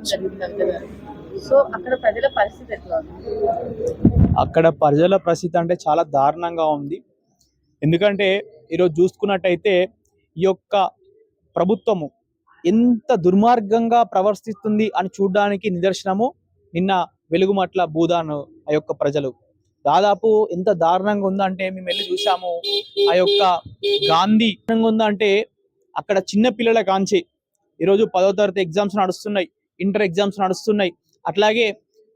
జరిగింది కవిత గారు. సో అక్కడ ప్రజల పరిస్థితి ఎట్లా ఉంది? అక్కడ ప్రజల పరిస్థితి అంటే చాలా దారుణంగా ఉంది. ఎందుకంటే ఈరోజు చూసుకున్నట్టయితే ఈ యొక్క ప్రభుత్వము ఎంత దుర్మార్గంగా ప్రవర్తిస్తుంది అని చూడడానికి నిదర్శనము నిన్న వెలుగుమట్ల భూదాన్ ఆ యొక్క ప్రజలు దాదాపు ఎంత దారుణంగా ఉందంటే మేము వెళ్ళి చూసాము. ఆ యొక్క గాంధీ ఉందంటే అక్కడ చిన్న పిల్లల కాంచి ఈరోజు 10వ తరగతి ఎగ్జామ్స్ నడుస్తున్నాయి, ఇంటర్ ఎగ్జామ్స్ నడుస్తున్నాయి. అట్లాగే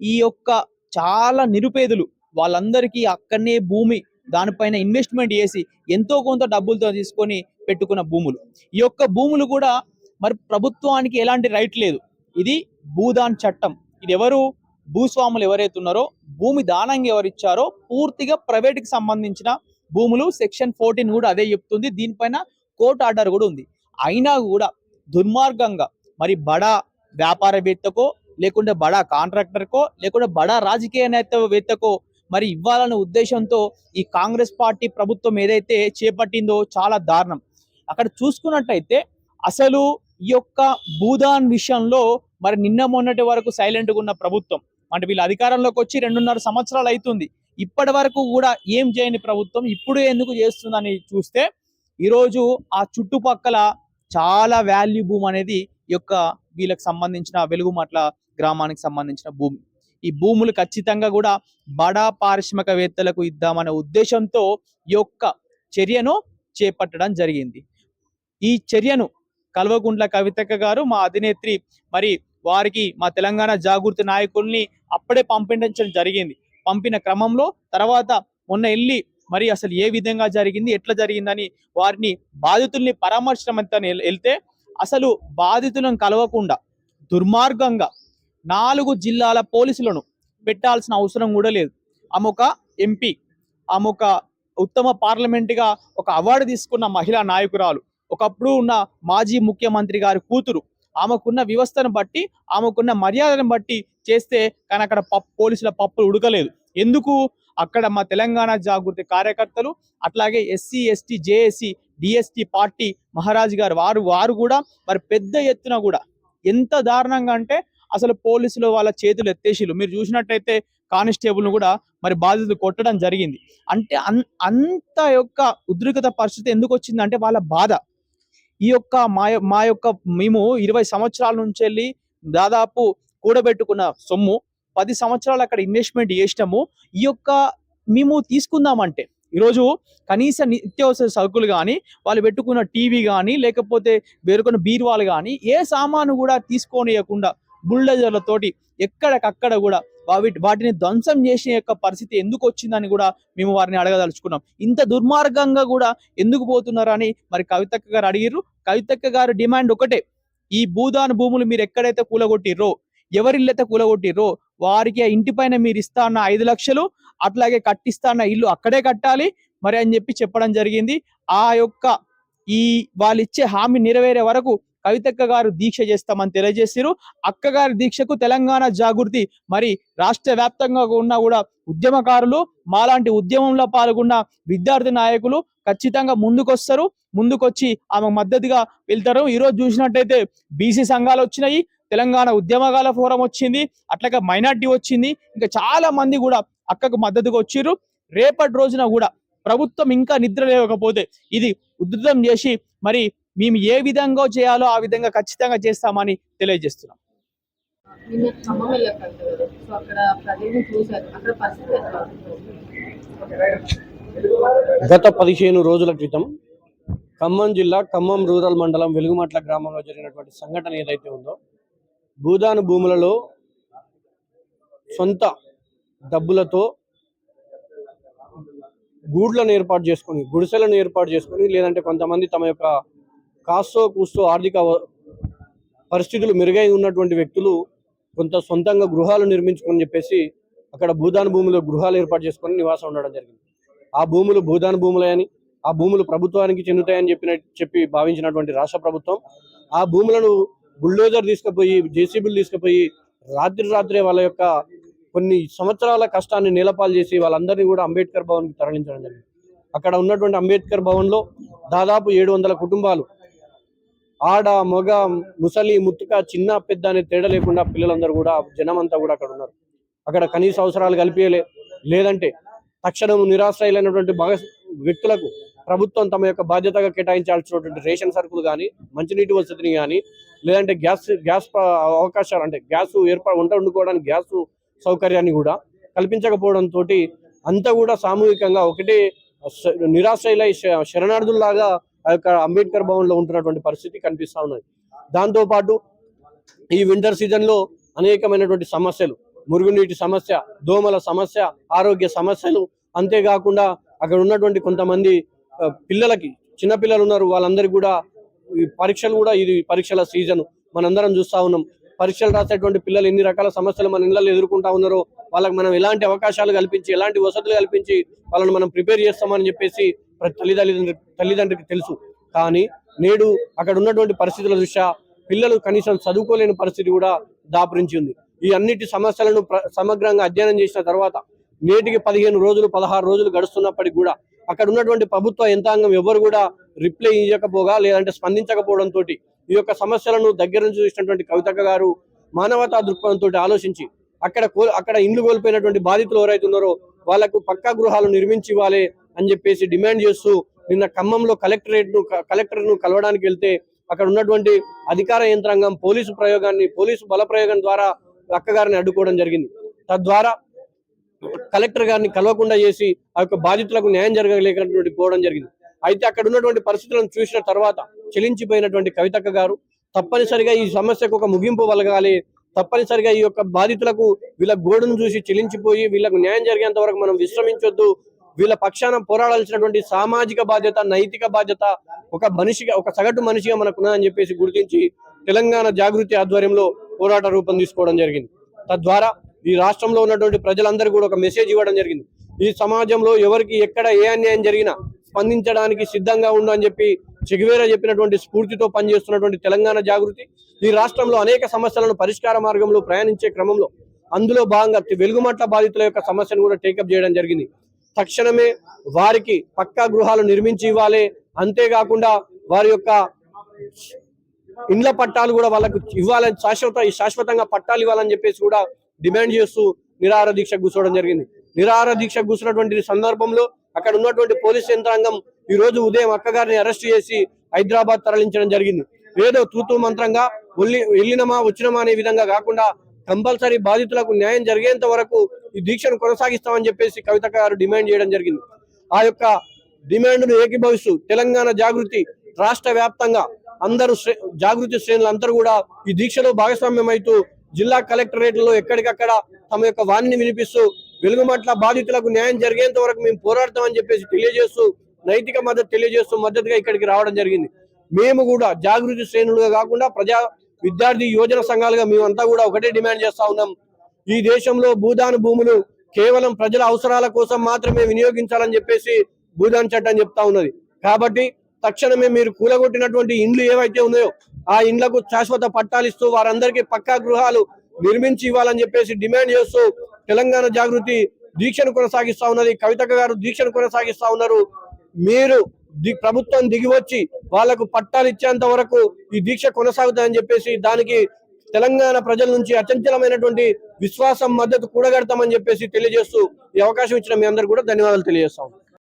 ఈ యొక్క చాలా నిరుపేదలు వాళ్ళందరికీ అక్కడనే భూమి దానిపైన ఇన్వెస్ట్మెంట్ చేసి ఎంతో కొంత డబ్బులతో తీసుకొని పెట్టుకున్న భూములు. ఈ యొక్క భూములు కూడా మరి ప్రభుత్వానికి ఎలాంటి రైట్ లేదు. ఇది భూదాన్ చట్టం. ఇది ఎవరు భూస్వాములు ఎవరైతే ఉన్నారో భూమి దానంగా ఎవరిచ్చారో పూర్తిగా ప్రైవేట్కి సంబంధించిన భూములు. సెక్షన్ 14 కూడా అదే చెప్తుంది. దీనిపైన కోర్టు ఆర్డర్ కూడా ఉంది. అయినా కూడా దుర్మార్గంగా మరి బడా వ్యాపారవేత్తకో లేకుంటే బడా కాంట్రాక్టర్కో లేకుంటే బడా రాజకీయ నేతవేత్తకో మరి ఇవ్వాలనే ఉద్దేశంతో ఈ కాంగ్రెస్ పార్టీ ప్రభుత్వం ఏదైతే చేపట్టిందో చాలా దారుణం. అక్కడ చూసుకున్నట్టయితే అసలు ఈ యొక్క భూదాన్ విషయంలో మరి నిన్న మొన్నటి వరకు సైలెంట్గా ఉన్న ప్రభుత్వం అంటే వీళ్ళు అధికారంలోకి వచ్చి 2.5 సంవత్సరాలు అవుతుంది. ఇప్పటి వరకు కూడా ఏం చేయని ప్రభుత్వం ఇప్పుడు ఎందుకు చేస్తుందని చూస్తే ఈరోజు ఆ చుట్టుపక్కల చాలా వాల్యూ భూమి అనేది ఈ యొక్క వీళ్ళకి సంబంధించిన వెలుగుమట్ల గ్రామానికి సంబంధించిన భూమి. ఈ భూములు ఖచ్చితంగా కూడా బడా పారిశ్రామికవేత్తలకు ఇద్దామనే ఉద్దేశంతో ఈ యొక్క చర్యను చేపట్టడం జరిగింది. ఈ చర్యను కల్వకుంట్ల కవితక్క గారు మా అధినేత్రి మరి వారికి మా తెలంగాణ జాగృతి నాయకుల్ని అప్పుడే పంపించడం జరిగింది. పంపిన క్రమంలో తర్వాత మొన్న వెళ్ళి మరి అసలు ఏ విధంగా జరిగింది ఎట్లా జరిగిందని వారిని బాధితుల్ని పరామర్శించమని వెళ్తే అసలు బాధితులను కలవకుండా దుర్మార్గంగా 4 జిల్లాల పోలీసులను పెట్టాల్సిన అవసరం కూడా లేదు. ఆమె ఒక ఎంపీ, ఆమె ఒక ఉత్తమ పార్లమెంటుగా ఒక అవార్డు తీసుకున్న మహిళా నాయకురాలు, ఒకప్పుడు ఉన్న మాజీ ముఖ్యమంత్రి గారి కూతురు. ఆమెకున్న వ్యవస్థను బట్టి ఆమెకున్న మర్యాదను బట్టి చేస్తే కానీ అక్కడ పోలీసుల పప్పులు ఉడకలేదు. ఎందుకు? అక్కడ మా తెలంగాణ జాగృతి కార్యకర్తలు అట్లాగే SC ST JAC DST party Maharaj గారు వారు కూడా మరి పెద్ద ఎత్తున కూడా ఎంత దారుణంగా అంటే అసలు పోలీసులు వాళ్ళ చేతులు ఎత్తేసిలు. మీరు చూసినట్టయితే కానిస్టేబుల్ను కూడా మరి బాధితులు కొట్టడం జరిగింది. అంటే అంత యొక్క ఉద్రిక్తత పరిస్థితి ఎందుకు వచ్చిందంటే వాళ్ళ బాధ. ఈ యొక్క మా యొక్క మేము 20 సంవత్సరాల నుంచి వెళ్ళి దాదాపు కూడబెట్టుకున్న సొమ్ము 10 సంవత్సరాలు అక్కడ ఇన్వెస్ట్మెంట్ చేసినాము. ఈ యొక్క మేము తీసుకుందామంటే ఈరోజు కనీస నిత్యావసర సరుకులు కానీ వాళ్ళు పెట్టుకున్న టీవీ కానీ లేకపోతే వేరుకున్న బీరువాలు కానీ ఏ సామాను కూడా తీసుకోనియకుండా బుల్డోజర్లతోటి ఎక్కడికక్కడ కూడా వాటిని ధ్వంసం చేసిన యొక్క పరిస్థితి ఎందుకు వచ్చిందని కూడా మేము వారిని అడగదలుచుకున్నాం. ఇంత దుర్మార్గంగా కూడా ఎందుకు పోతున్నారని మరి కవితక్క గారు అడిగిర్రు. కవితక్క గారు డిమాండ్ ఒకటే, ఈ భూదాన్ భూములు మీరు ఎక్కడైతే కూలగొట్టిర్రో ఎవరిల్లైతే కూలగొట్టిర్రో వారికి ఆ ఇంటి పైన మీరు ఇస్తా అన్న 5 లక్షలు అట్లాగే కట్టిస్తా అన్న ఇల్లు అక్కడే కట్టాలి మరి అని చెప్పడం జరిగింది. ఆ యొక్క ఈ వాళ్ళు ఇచ్చే హామీ నెరవేరే వరకు కవితక్క గారు దీక్ష చేస్తామని తెలియజేసారు. అక్కగారి దీక్షకు తెలంగాణ జాగృతి మరి రాష్ట్ర వ్యాప్తంగా ఉన్న కూడా ఉద్యమకారులు మాలాంటి ఉద్యమంలో పాల్గొన్న విద్యార్థి నాయకులు ఖచ్చితంగా ముందుకొస్తారు. ముందుకొచ్చి ఆమె మద్దతుగా వెళ్తారు. ఈరోజు చూసినట్టయితే బీసీ సంఘాలు వచ్చినాయి, తెలంగాణ ఉద్యమకాల ఫోరం వచ్చింది, అట్లాగే మైనార్టీ వచ్చింది, ఇంకా చాలా మంది కూడా అక్కకు మద్దతుగా వచ్చిర్రు. రేపటి రోజున కూడా ప్రభుత్వం ఇంకా నిద్ర లేకపోతే ఇది ఉధృతం చేసి మరి మేము ఏ విధంగా చేయాలో ఆ విధంగా ఖచ్చితంగా చేస్తామని తెలియజేస్తున్నాం. గత 15 రోజుల క్రితం ఖమ్మం జిల్లా ఖమ్మం రూరల్ మండలం వెలుగుమట్ల గ్రామంలో జరిగినటువంటి సంఘటన ఏదైతే ఉందో, భూదాన్ భూములలో సొంత డబ్బులతో గూడ్లను ఏర్పాటు చేసుకొని గుడిసెలను ఏర్పాటు చేసుకొని లేదంటే కొంతమంది తమ యొక్క కాస్తో కూస్తో ఆర్థిక పరిస్థితులు మెరుగై ఉన్నటువంటి వ్యక్తులు కొంత సొంతంగా గృహాలు నిర్మించుకొని చెప్పేసి అక్కడ భూదాన్ భూములు గృహాలు ఏర్పాటు చేసుకొని నివాసం ఉండడం జరిగింది. ఆ భూములు భూదాన్ భూములని, ఆ భూములు ప్రభుత్వానికి చెందుతాయని చెప్పి భావించినటువంటి రాష్ట్ర ప్రభుత్వం ఆ భూములను బుల్డోజర్ తీసుకుపోయి జేసీబీలు తీసుకుపోయి రాత్రే వాళ్ళ యొక్క కొన్ని సంవత్సరాల కష్టాన్ని నేలపాలు చేసి వాళ్ళందరినీ కూడా అంబేద్కర్ భవన్కి తరలించడం జరిగింది. అక్కడ ఉన్నటువంటి అంబేద్కర్ భవన్లో దాదాపు 700 కుటుంబాలు ఆడ మగ ముసలి ముత్తుక చిన్న పెద్ద అనే తేడా లేకుండా పిల్లలందరూ కూడా జనం అంతా కూడా అక్కడ ఉన్నారు. అక్కడ కనీస అవసరాలు కల్పించలే, లేదంటే తక్షణం నిరాశ్రయులైనటువంటి వ్యక్తులకు ప్రభుత్వం తమ యొక్క బాధ్యతగా కేటాయించాల్సినటువంటి రేషన్ సరుకులు కానీ, మంచినీటి వసతిని కానీ, లేదంటే గ్యాస్ అవకాశాలు అంటే వంట వండుకోవడానికి గ్యాస్ సౌకర్యాన్ని కూడా కల్పించకపోవడంతో అంతా కూడా సామూహికంగా ఒకటే నిరాశ్రయులై శరణార్థుల్లాగా ఆ యొక్క అంబేద్కర్ భవన్ లో ఉంటున్నటువంటి పరిస్థితి కనిపిస్తా ఉన్నది. దాంతో పాటు ఈ వింటర్ సీజన్ లో అనేకమైనటువంటి సమస్యలు, మురుగునీటి సమస్య, దోమల సమస్య, ఆరోగ్య సమస్యలు, అంతేకాకుండా అక్కడ ఉన్నటువంటి కొంతమంది పిల్లలకి, చిన్నపిల్లలు ఉన్నారు, వాళ్ళందరికీ కూడా ఈ పరీక్షలు కూడా, ఇది పరీక్షల సీజన్ మనందరం చూస్తా ఉన్నాం. పరీక్షలు రాసేటువంటి పిల్లలు ఎన్ని రకాల సమస్యలు మన ఇళ్లలో ఎదుర్కొంటా ఉన్నారో, వాళ్ళకి మనం ఎలాంటి అవకాశాలు కల్పించి, ఎలాంటి వసతులు కల్పించి వాళ్ళని మనం ప్రిపేర్ చేస్తామని చెప్పేసి ప్రతి తల్లిదండ్రికి తెలుసు. కానీ నేడు అక్కడ ఉన్నటువంటి పరిస్థితుల దృష్ట్యా పిల్లలు కనీసం చదువుకోలేని పరిస్థితి కూడా దాపురించి ఉంది. ఈ అన్నిటి సమస్యలను సమగ్రంగా అధ్యయనం చేసిన తర్వాత నేటికి 15 రోజులు 16 రోజులు గడుస్తున్నప్పటికీ కూడా అక్కడ ఉన్నటువంటి ప్రభుత్వ యంత్రాంగం ఎవరు కూడా రిప్లై ఇవ్వకపోగా, లేదంటే స్పందించకపోవడంతో ఈ యొక్క సమస్యలను దగ్గర నుంచి చూసినటువంటి కవితక్క గారు మానవతా దృక్పథంతో ఆలోచించి అక్కడ ఇండ్లు కోల్పోయినటువంటి బాధితులు ఎవరైతే ఉన్నారో వాళ్లకు పక్కా గృహాలు నిర్మించి ఇవ్వాలి అని చెప్పేసి డిమాండ్ చేస్తూ నిన్న ఖమ్మంలో కలెక్టర్ను కలవడానికి వెళ్తే అక్కడ ఉన్నటువంటి అధికార యంత్రాంగం పోలీసు బల ప్రయోగం ద్వారా అక్కగారిని అడ్డుకోవడం జరిగింది. తద్వారా కలెక్టర్ గారిని కలవకుండా చేసి ఆ యొక్క బాధితులకు న్యాయం జరగలేకపోవడం పోవడం జరిగింది. అయితే అక్కడ ఉన్నటువంటి పరిస్థితులను చూసిన తర్వాత చెలించిపోయినటువంటి కవితక్క గారు తప్పనిసరిగా ఈ సమస్యకు ఒక ముగింపు వలగాలి, తప్పనిసరిగా ఈ యొక్క బాధితులకు వీళ్ళ గోడును చూసి చెలించిపోయి వీళ్ళకు న్యాయం జరిగేంత వరకు మనం విశ్రమించొద్దు, వీళ్ళ పక్షాన పోరాడాల్సినటువంటి సామాజిక బాధ్యత, నైతిక బాధ్యత ఒక సగటు మనిషిగా మనకున్నదని చెప్పేసి గుర్తించి తెలంగాణ జాగృతి ఆధ్వర్యంలో పోరాట రూపం తీసుకోవడం జరిగింది. తద్వారా ఈ రాష్ట్రంలో ఉన్నటువంటి ప్రజలందరూ కూడా ఒక మెసేజ్ ఇవ్వడం జరిగింది. ఈ సమాజంలో ఎవరికి ఎక్కడ ఏ అన్యాయం జరిగినా స్పందించడానికి సిద్ధంగా ఉందని చెప్పి చెగువేరా చెప్పినటువంటి స్ఫూర్తితో పనిచేస్తున్నటువంటి తెలంగాణ జాగృతి ఈ రాష్ట్రంలో అనేక సమస్యలను పరిష్కార మార్గంలో ప్రయాణించే క్రమంలో అందులో భాగంగా వెలుగుమట్ల బాధితుల యొక్క సమస్యను కూడా టేకప్ చేయడం జరిగింది. తక్షణమే వారికి పక్కా గృహాలు నిర్మించి ఇవ్వాలి, అంతేకాకుండా వారి యొక్క ఇండ్ల పట్టాలు కూడా వాళ్ళకు ఇవ్వాలని, శాశ్వతంగా పట్టాలు ఇవ్వాలని చెప్పేసి కూడా డిమాండ్ చేస్తూ నిరాహార దీక్ష కూర్చోవడం జరిగింది. నిరాహార దీక్ష కూర్చున్నటువంటి సందర్భంలో అక్కడ ఉన్నటువంటి పోలీస్ యంత్రాంగం ఈ రోజు ఉదయం అక్కగారిని అరెస్ట్ చేసి హైదరాబాద్ తరలించడం జరిగింది. ఏదో తూతూ మంత్రంగా వెళ్ళినమా వచ్చినమా అనే విధంగా కాకుండా కంపల్సరీ బాధితులకు న్యాయం జరిగేంత వరకు ఈ దీక్షను కొనసాగిస్తామని చెప్పేసి కవితక్క గారు డిమాండ్ చేయడం జరిగింది. ఆ యొక్క డిమాండ్ను ఏకీభవిస్తూ తెలంగాణ జాగృతి రాష్ట్ర వ్యాప్తంగా అందరూ జాగృతి శ్రేణులందరూ కూడా ఈ దీక్షలో భాగస్వామ్యం అవుతూ జిల్లా కలెక్టరేట్లలో ఎక్కడికక్కడ తమ యొక్క వాణిని వినిపిస్తూ వెలుగుమట్ల బాధితులకు న్యాయం జరిగేంత వరకు మేము పోరాడతామని చెప్పేసి తెలియజేస్తూ నైతిక మద్దతు తెలియజేస్తూ మద్దతుగా ఇక్కడికి రావడం జరిగింది. మేము కూడా జాగృతి శ్రేణులుగా కాకుండా ప్రజా విద్యార్థి యోజన సంఘాలుగా మేమంతా కూడా ఒకటే డిమాండ్ చేస్తా ఉన్నాం. ఈ దేశంలో భూదాన భూములు కేవలం ప్రజల అవసరాల కోసం మాత్రమే వినియోగించాలని చెప్పేసి భూదాన్ చట్టం చెప్తా ఉన్నది. కాబట్టి తక్షణమే మీరు కూలగొట్టినటువంటి ఇండ్లు ఏవైతే ఉన్నాయో ఆ ఇండ్లకు శాశ్వత పట్టాలు ఇస్తూ వారందరికీ పక్కా గృహాలు నిర్మించి ఇవ్వాలని చెప్పేసి డిమాండ్ చేస్తూ తెలంగాణ జాగృతి దీక్షను కొనసాగిస్తా ఉన్నది. కవితక్క గారు దీక్షను కొనసాగిస్తా ఉన్నారు. మీరు ప్రభుత్వం దిగివచ్చి వాళ్లకు పట్టాలు ఇచ్చేంత వరకు ఈ దీక్ష కొనసాగుతాయని చెప్పేసి దానికి తెలంగాణ ప్రజల నుంచి అచంచలమైనటువంటి విశ్వాసం, మద్దతు కూడగడతామని చెప్పేసి తెలియజేస్తూ ఈ అవకాశం ఇచ్చిన మీ అందరూ కూడా ధన్యవాదాలు తెలియజేస్తాం.